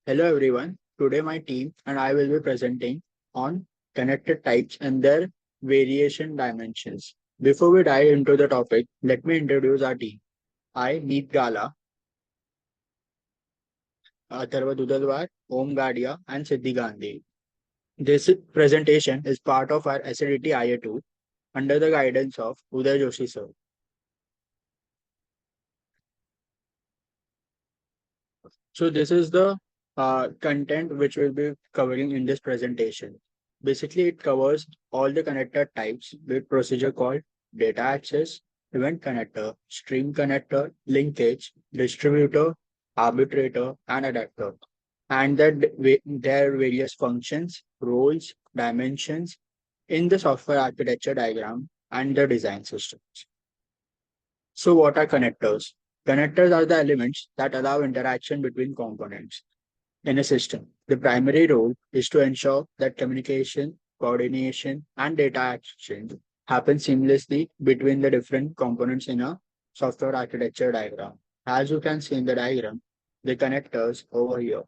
Hello everyone. Today my team and I will be presenting on connected types and their variation dimensions. Before we dive into the topic, let me introduce our team. I, Meet Gala, Atharva Dudalwar, Om Gadia, and Siddhi Gandhi. This presentation is part of our SADT IA2 under the guidance of Uday Joshi sir. So this is the content which we'll be covering in this presentation. Basically, it covers all the connector types with procedure called data access, event connector, stream connector, linkage, distributor, arbitrator, and adapter, and their various functions, roles, dimensions in the software architecture diagram and the design systems. So what are connectors? Connectors are the elements that allow interaction between components in a system. The primary role is to ensure that communication, coordination, and data exchange happen seamlessly between the different components in a software architecture diagram. As you can see in the diagram, the connectors over here,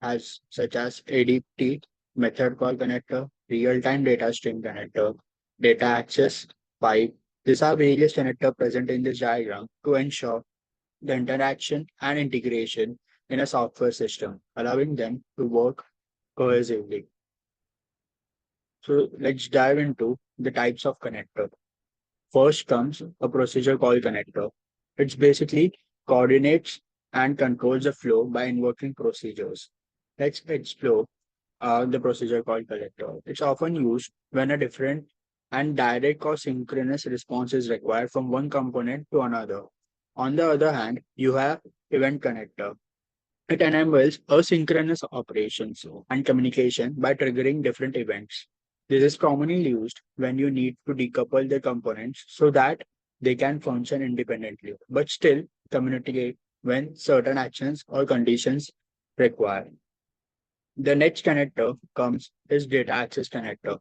as such as ADT, method call connector, real-time data stream connector, data access pipe. These are various connectors present in this diagram to ensure the interaction and integration in a software system, allowing them to work cohesively. So let's dive into the types of connector. First comes a procedure call connector. It's basically coordinates and controls the flow by invoking procedures. Let's explore the procedure call connector. It's often used when a different and direct or synchronous response is required from one component to another. On the other hand, you have event connector. It enables asynchronous operations and communication by triggering different events. This is commonly used when you need to decouple the components so that they can function independently, but still communicate when certain actions or conditions require. The next connector comes is data access connector.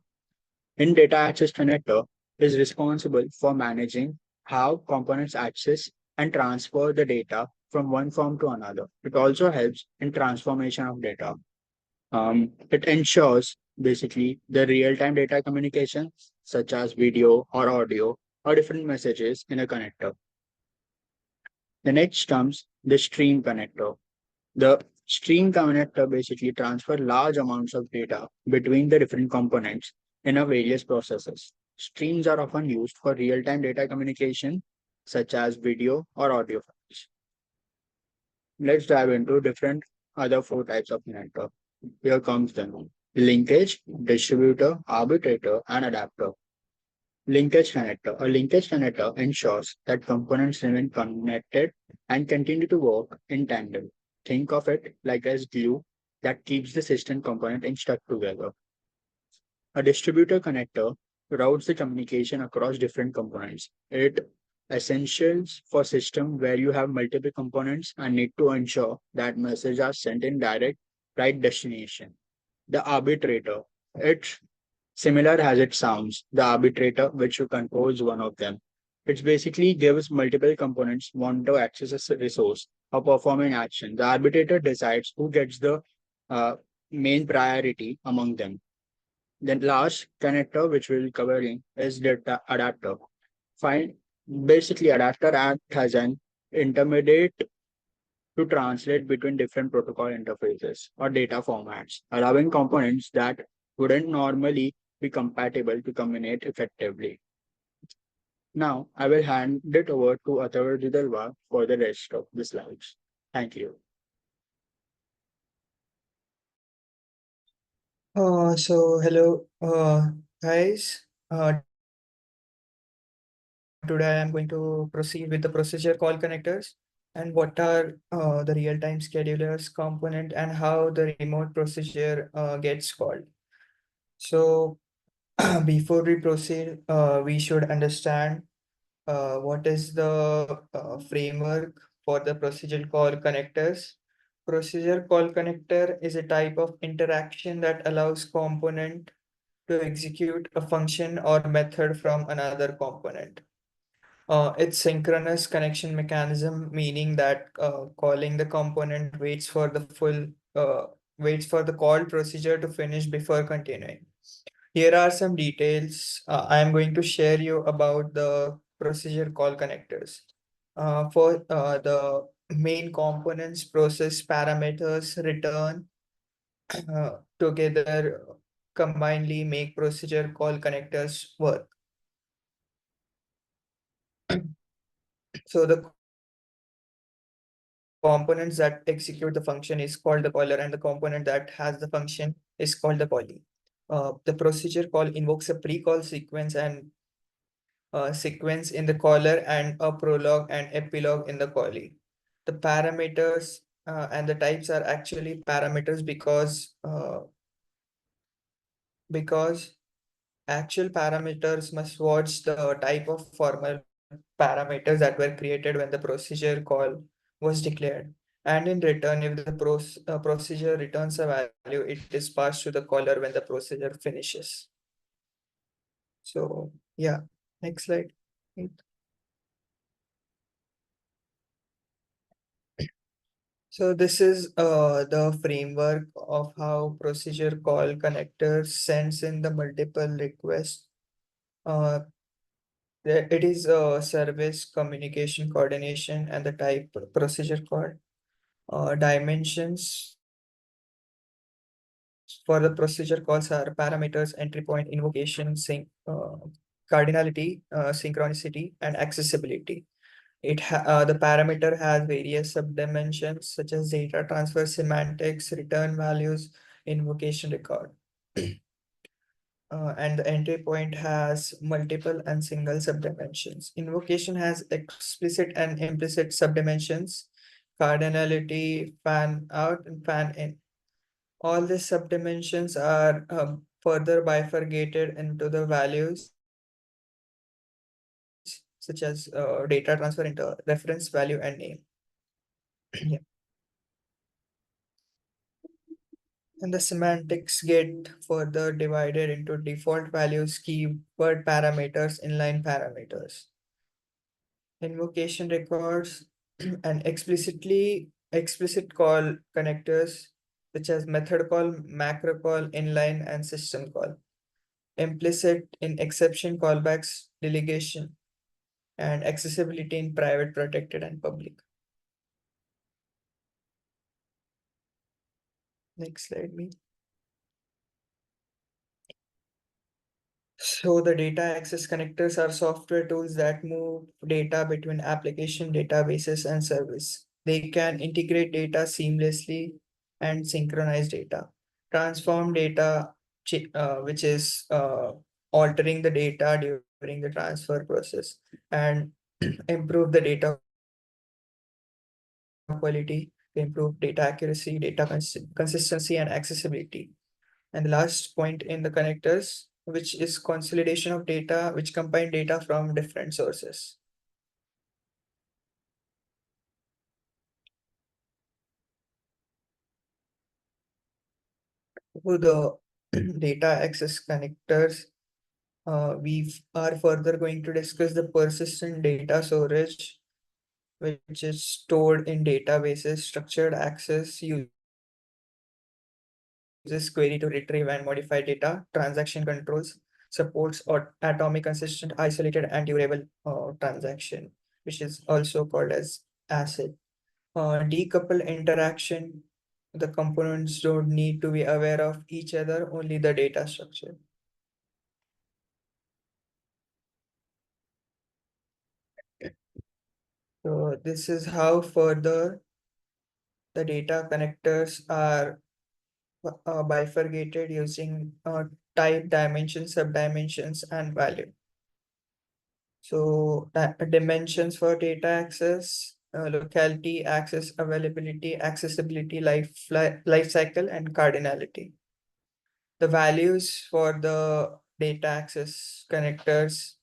In data access connector is responsible for managing how components access and transfer the data from one form to another. It also helps in transformation of data. It ensures basically the real-time data communication, such as video or audio or different messages in a connector. The next comes the stream connector. The stream connector basically transfer large amounts of data between the different components in a various processes. Streams are often used for real-time data communication, such as video or audio files. Let's dive into different other four types of connector. Here comes them. Linkage, distributor, arbitrator, and adapter. Linkage connector. A linkage connector ensures that components remain connected and continue to work in tandem. Think of it like as glue that keeps the system component stuck together. A distributor connector routes the communication across different components. It essentials for system where you have multiple components and need to ensure that messages are sent in direct right destination. The arbitrator. It's similar as it sounds. The arbitrator, which controls one of them. It basically gives multiple components want to access a resource or perform an action. The arbitrator decides who gets the uh, main priority among them. Then last connector, which we'll covering, is data adapter. Find basically adapter act as an intermediate to translate between different protocol interfaces or data formats, allowing components that wouldn't normally be compatible to communicate effectively. Now, I will hand it over to Atharva Jidalwa for the rest of the slides. Thank you. Hello, guys. Today I am going to proceed with the procedure call connectors and what are the real-time schedulers component and how the remote procedure gets called. So before we proceed, we should understand what is the framework for the procedure call connectors. Procedure call connector is a type of interaction that allows component to execute a function or method from another component. It's synchronous connection mechanism, meaning that calling the component waits for the full waits for the called procedure to finish before continuing. Here are some details I am going to share you about the procedure call connectors. For the main components, process parameters, return together combinedly make procedure call connectors work. So the components that execute the function is called the caller, and the component that has the function is called the callee. The procedure call invokes a pre-call sequence and sequence in the caller and a prologue and epilogue in the callee. The parameters and the types are actually parameters because actual parameters must watch the type of formal parameters that were created when the procedure call was declared. And in return, if the procedure returns a value, it is passed to the caller when the procedure finishes. So yeah, next slide. So this is the framework of how procedure call connector sends in the multiple requests. Uh, it is service communication coordination and the type procedure call. Dimensions for the procedure calls are parameters, entry point, invocation, cardinality, synchronicity, and accessibility. The parameter has various subdimensions such as data transfer, semantics, return values, invocation record. And the entry point has multiple and single subdimensions. Invocation has explicit and implicit subdimensions, cardinality, fan out, and fan in. All these subdimensions are further bifurcated into the values such as data transfer into reference value and name. Yeah. And the semantics get further divided into default values, keyword parameters, inline parameters, invocation records, and explicit call connectors such as method call, macro call, inline, and system call. Implicit in exception callbacks, delegation, and accessibility in private, protected, and public. Next slide, me. So the data access connectors are software tools that move data between application databases and service. They can integrate data seamlessly and synchronize data, transform data, which is altering the data during the transfer process, and improve the data quality, improve data accuracy, consistency, and accessibility. And the last point in the connectors, which is consolidation of data, which combine data from different sources. With the data access connectors, we are further going to discuss the persistent data storage, which is stored in databases. Structured access uses query to retrieve and modify data. Transaction controls supports or atomic, consistent, isolated, and durable transaction, which is also called as ACID. Decouple interaction. The components don't need to be aware of each other, only the data structure. So this is how further the data connectors are bifurcated using type, dimensions, subdimensions, and value. So dimensions for data access, locality, access, availability, accessibility, life cycle, and cardinality. The values for the data access connectors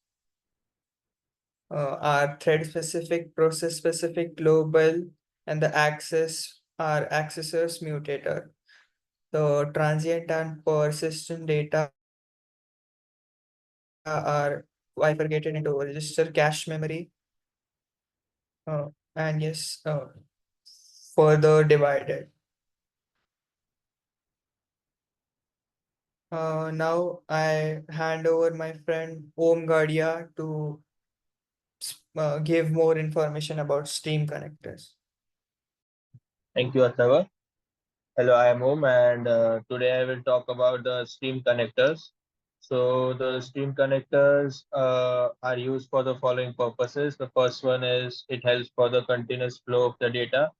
are thread specific, process specific, global, and the access are accessors mutator. The transient and persistent data are bifurcated into register, cache memory, and yes, further divided. Now I hand over my friend Om Gadia to give more information about stream connectors. Thank you, Atharva. Hello, I am Om, and today I will talk about the stream connectors. So the stream connectors are used for the following purposes. The first one is it helps for the continuous flow of the data.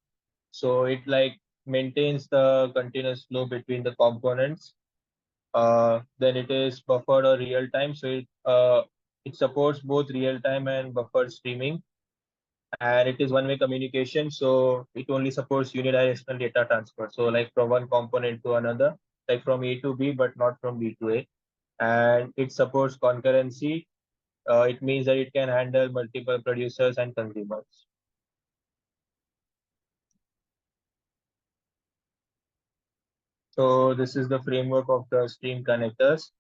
So it like maintains the continuous flow between the components. Then it is buffered or real time. So it supports both real time and buffered streaming, and it is one-way communication, so it only supports unidirectional data transfer, so like from one component to another, like from A to B but not from B to A. And it supports concurrency. It means that it can handle multiple producers and consumers. So this is the framework of the stream connectors.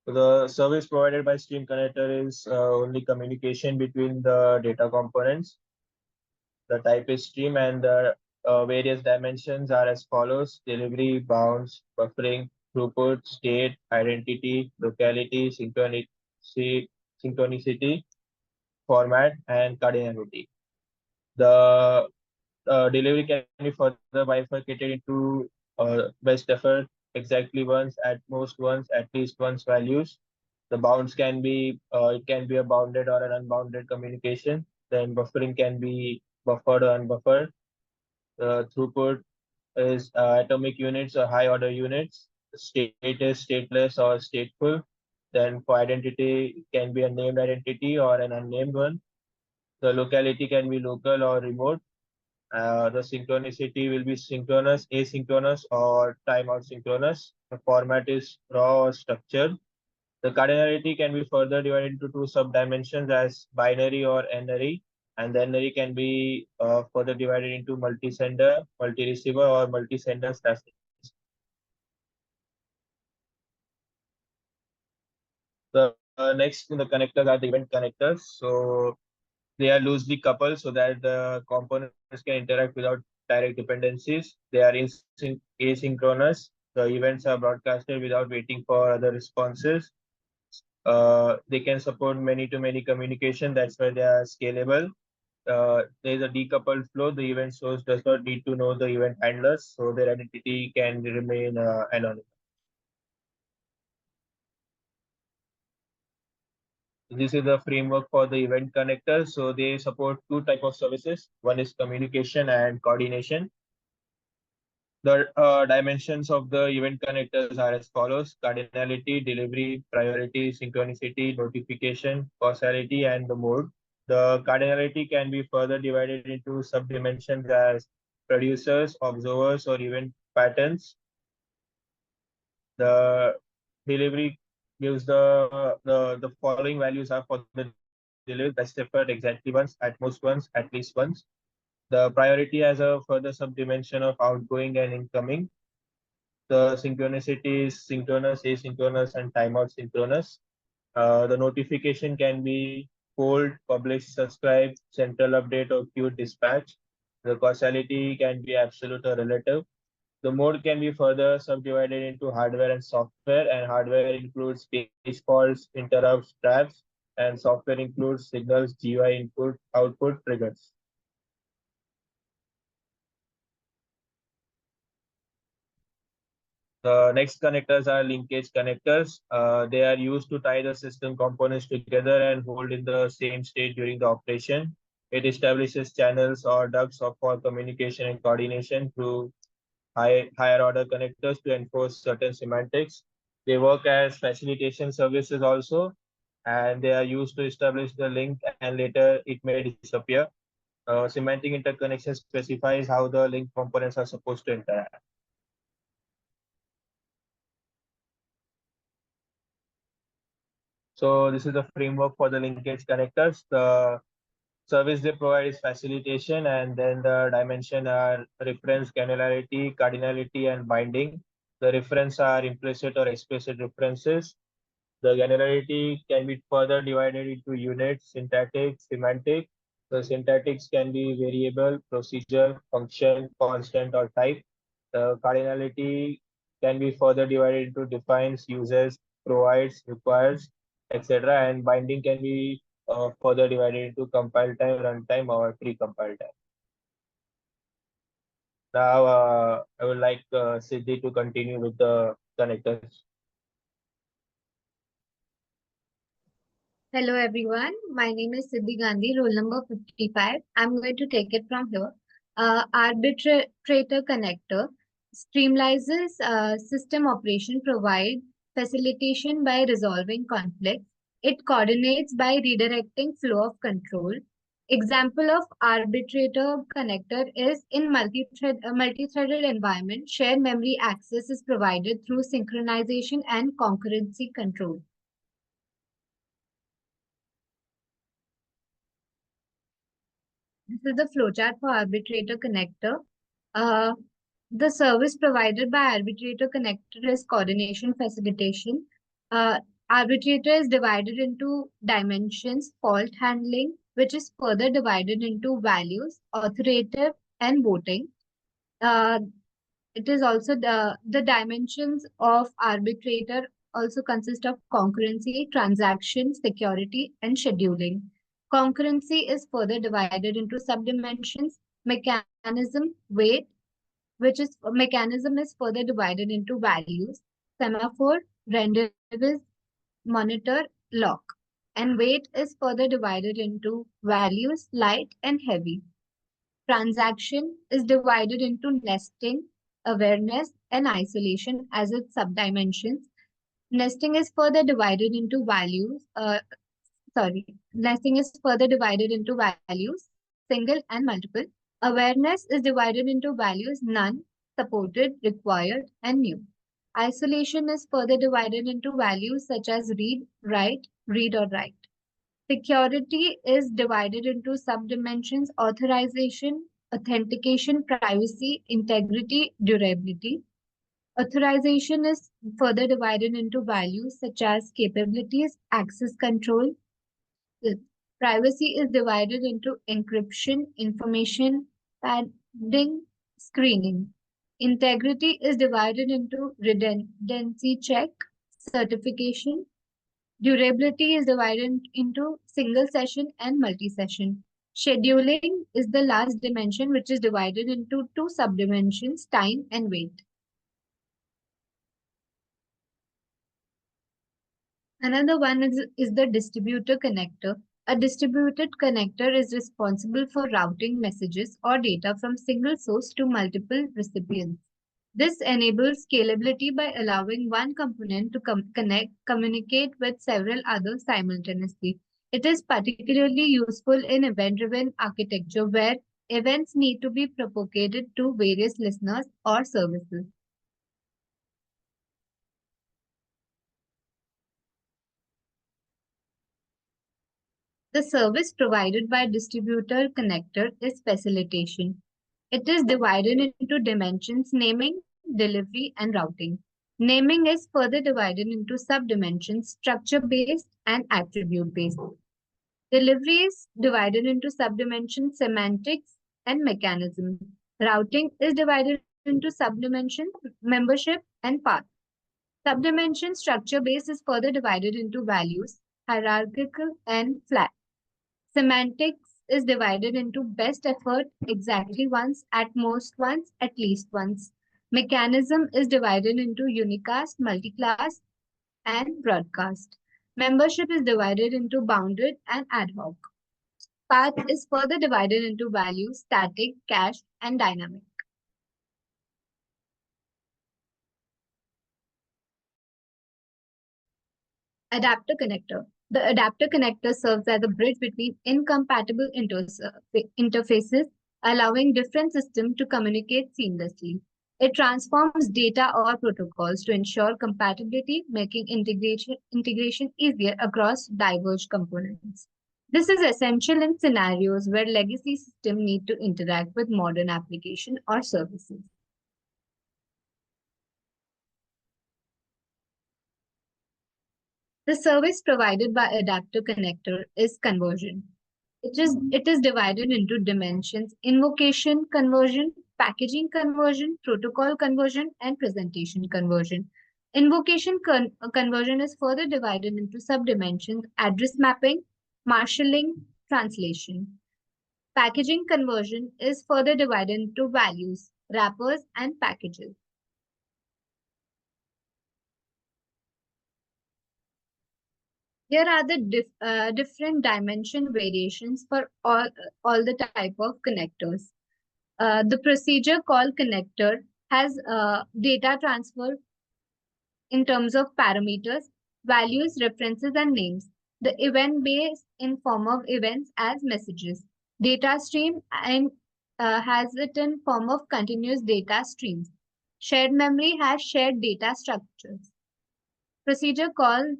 So the service provided by stream connector is only communication between the data components. The type is stream, and the various dimensions are as follows: delivery, bounds, buffering, throughput, state, identity, locality, synchronicity, format, and cardinality. The delivery can be further bifurcated into best effort, exactly once, at most once, at least once values. The bounds can be it can be a bounded or an unbounded communication. Then buffering can be buffered or unbuffered. Throughput is atomic units or high order units. State is stateless or stateful. Then for identity, it can be a named identity or an unnamed one. The locality can be local or remote. The synchronicity will be synchronous, asynchronous, or timeout synchronous. The format is raw or structured. The cardinality can be further divided into two sub-dimensions as binary or n-ary, and the n-ary can be further divided into multi-sender, multi-receiver, or multi-sender slash. The next in the connectors are the event connectors. So they are loosely coupled so that the components can interact without direct dependencies. They are asynchronous. The events are broadcasted without waiting for other responses. They can support many-to-many communication. That's why they are scalable. There is a decoupled flow. The event source does not need to know the event handlers, so their identity can remain anonymous. This is the framework for the event connector. So they support two type of services. One is communication and coordination. The dimensions of the event connectors are as follows: cardinality, delivery, priority, synchronicity, notification, causality, and the mode. The cardinality can be further divided into subdimensions as producers, observers, or event patterns. The delivery gives the following values are for the delivery: best effort, exactly once, at most once, at least once. The priority has a further subdimension of outgoing and incoming. The synchronicity is synchronous, asynchronous, and timeout synchronous. The notification can be cold, publish, subscribe, central update, or queue dispatch. The causality can be absolute or relative. The mode can be further subdivided into hardware and software, and hardware includes page faults, interrupts, traps, and software includes signals, GUI input, output, triggers. The next connectors are linkage connectors. They are used to tie the system components together and hold in the same state during the operation. It establishes channels or ducts for communication and coordination through higher order connectors to enforce certain semantics. They work as facilitation services also, and they are used to establish the link and later it may disappear. Semantic interconnection specifies how the link components are supposed to interact. So this is the framework for the linkage connectors. The service they provide is facilitation, and then the dimension are reference, granularity, cardinality, and binding. The reference are implicit or explicit references. The granularity can be further divided into units, syntactic, semantic. The syntactics can be variable, procedure, function, constant, or type. The cardinality can be further divided into defines, uses, provides, requires, etc. And binding can be further divided into compile time, runtime, or pre-compile time. Now, I would like Siddhi to continue with the connectors. Hello everyone, my name is Siddhi Gandhi, roll number 55. I'm going to take it from here. Arbitrator connector streamlines system operation, provide facilitation by resolving conflicts. It coordinates by redirecting flow of control. Example of arbitrator connector is in multi-threaded environment, shared memory access is provided through synchronization and concurrency control. This is the flowchart for arbitrator connector. Uh, the service provided by arbitrator connector is coordination facilitation. Uh, Arbitrator is divided into dimensions, fault handling, which is further divided into values, authoritative, and voting. Uh, it is also the dimensions of arbitrator also consist of concurrency, transaction, security, and scheduling. Concurrency is further divided into subdimensions, mechanism, weight, which is mechanism is further divided into values, semaphore, rendezvous, monitor, lock, and weight is further divided into values, light, and heavy. Transaction is divided into nesting, awareness, and isolation as its subdimensions. Nesting is further divided into values. Nesting is further divided into values, single and multiple. Awareness is divided into values none, supported, required, and new. Isolation is further divided into values such as read or write. Security is divided into subdimensions: authorization, authentication, privacy, integrity, durability. Authorization is further divided into values such as capabilities, access control. Privacy is divided into encryption, information padding, screening. Integrity is divided into redundancy check, certification. Durability is divided into single session and multi-session. Scheduling is the last dimension, which is divided into two subdimensions, time and weight. Another one is the distributor connector. A distributed connector is responsible for routing messages or data from single source to multiple recipients. This enables scalability by allowing one component to communicate with several others simultaneously. It is particularly useful in event-driven architecture where events need to be propagated to various listeners or services. The service provided by distributor connector is facilitation. It is divided into dimensions: naming, delivery, and routing. Naming is further divided into subdimensions: structure-based and attribute-based. Delivery is divided into subdimensions: semantics and mechanism. Routing is divided into subdimensions: membership and path. Subdimension structure-based is further divided into values, hierarchical and flat. Semantics is divided into best effort, exactly once, at most once, at least once. Mechanism is divided into unicast, multiclass, and broadcast. Membership is divided into bounded and ad hoc. Path is further divided into values, static, cached, and dynamic. Adapter connector. The adapter connector serves as a bridge between incompatible interfaces, allowing different systems to communicate seamlessly. It transforms data or protocols to ensure compatibility, making integration easier across diverse components. This is essential in scenarios where legacy systems need to interact with modern application or services. The service provided by adapter connector is conversion. It is divided into dimensions: invocation, conversion, packaging conversion, protocol conversion, and presentation conversion. Invocation conversion is further divided into subdimensions: address mapping, marshalling, translation. Packaging conversion is further divided into values, wrappers, and packages. Here are the different dimension variations for all the type of connectors. The procedure called connector has data transfer in terms of parameters, values, references, and names. The event base in form of events as messages. Data stream and has it in form of continuous data streams. Shared memory has shared data structures. Procedure call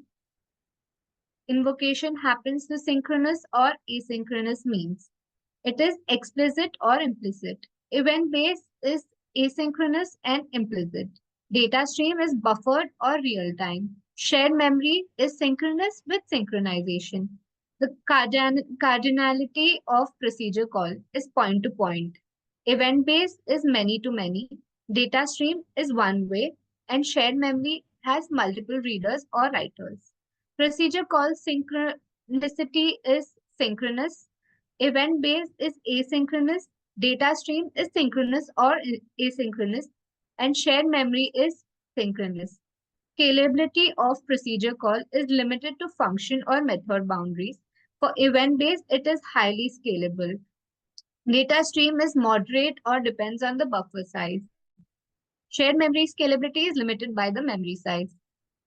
invocation happens through synchronous or asynchronous means. It is explicit or implicit. Event-based is asynchronous and implicit. Data stream is buffered or real-time. Shared memory is synchronous with synchronization. The cardinality of procedure call is point-to-point. Event-based is many-to-many. Data stream is one-way, and shared memory has multiple readers or writers. Procedure call synchronicity is synchronous. Event-based is asynchronous, data stream is synchronous or asynchronous, and shared memory is synchronous. Scalability of procedure call is limited to function or method boundaries. For event-based, it is highly scalable. Data stream is moderate or depends on the buffer size. Shared memory scalability is limited by the memory size.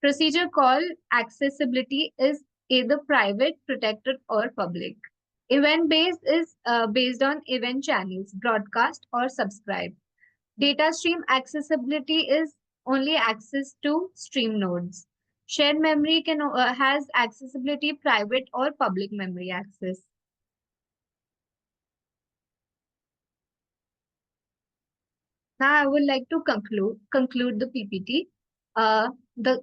Procedure call accessibility is either private, protected, or public. Event-based is based on event channels, broadcast, or subscribe. Data stream accessibility is only access to stream nodes. Shared memory has accessibility, private or public memory access. Now I would like to conclude the PPT. The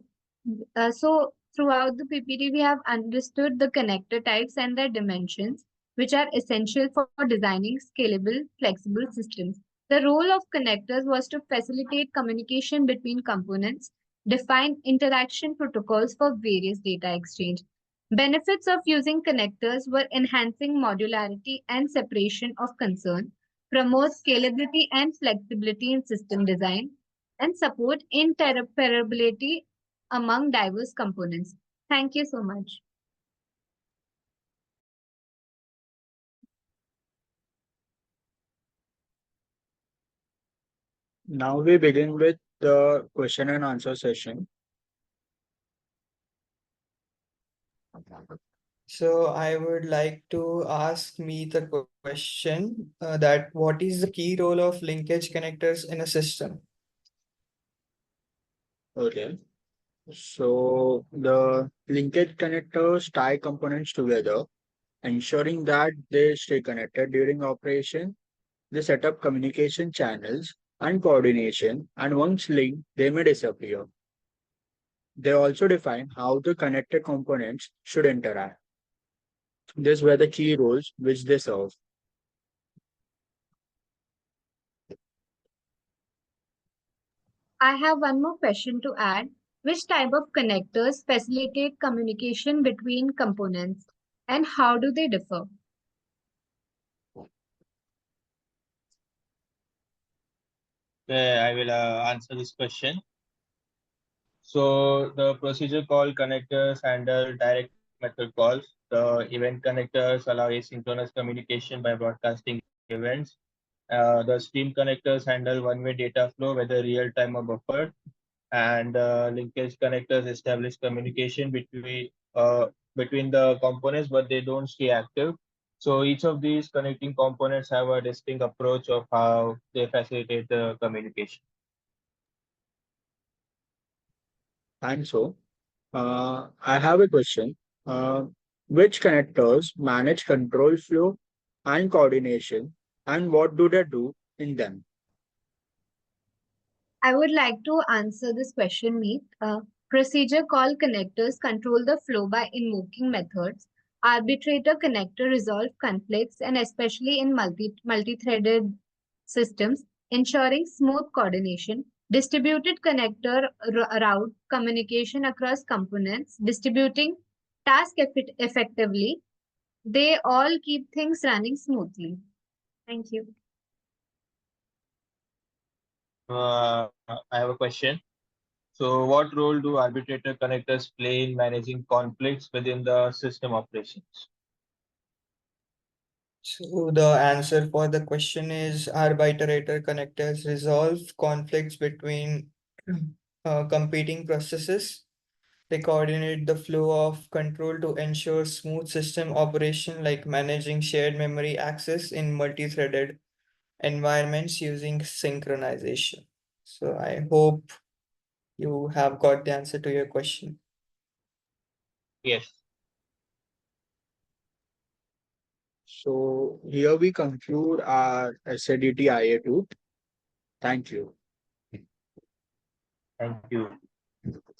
so throughout the PPT, we have understood the connector types and their dimensions, which are essential for designing scalable, flexible systems. The role of connectors was to facilitate communication between components, define interaction protocols for various data exchange. Benefits of using connectors were enhancing modularity and separation of concern, promote scalability and flexibility in system design, and support interoperability among diverse components. Thank you so much. Now we begin with the question and answer session. So I would like to ask me the question that what is the key role of linkage connectors in a system? Okay. So the linkage connectors tie components together, ensuring that they stay connected during operation. They set up communication channels and coordination, and once linked, they may disappear. They also define how the connected components should interact. These were the key roles which they serve. I have one more question to add. Which type of connectors facilitate communication between components and how do they differ? Okay, I will answer this question. So the procedure call connectors handle direct method calls. The event connectors allow asynchronous communication by broadcasting events. The stream connectors handle one-way data flow, whether real-time or buffered. And linkage connectors establish communication between the components, but they don't stay active. So each of these connecting components have a distinct approach of how they facilitate the communication. And so, I have a question. Uh, which connectors manage control flow and coordination, and what do they do in them? I would like to answer this question, Meet. Procedure call connectors control the flow by invoking methods. Arbitrator connector resolve conflicts and especially in multi-threaded systems. ensuring smooth coordination, distributed connector route communication across components, distributing task effectively. They all keep things running smoothly. Thank you. I have a question. So, what role do arbitrator connectors play in managing conflicts within the system operations? So the answer for the question is arbitrator connectors resolve conflicts between competing processes. They coordinate the flow of control to ensure smooth system operation, like managing shared memory access in multi-threaded environments using synchronization. So I hope you have got the answer to your question. Yes. So here we conclude our SADT IA2. Thank you. Thank you.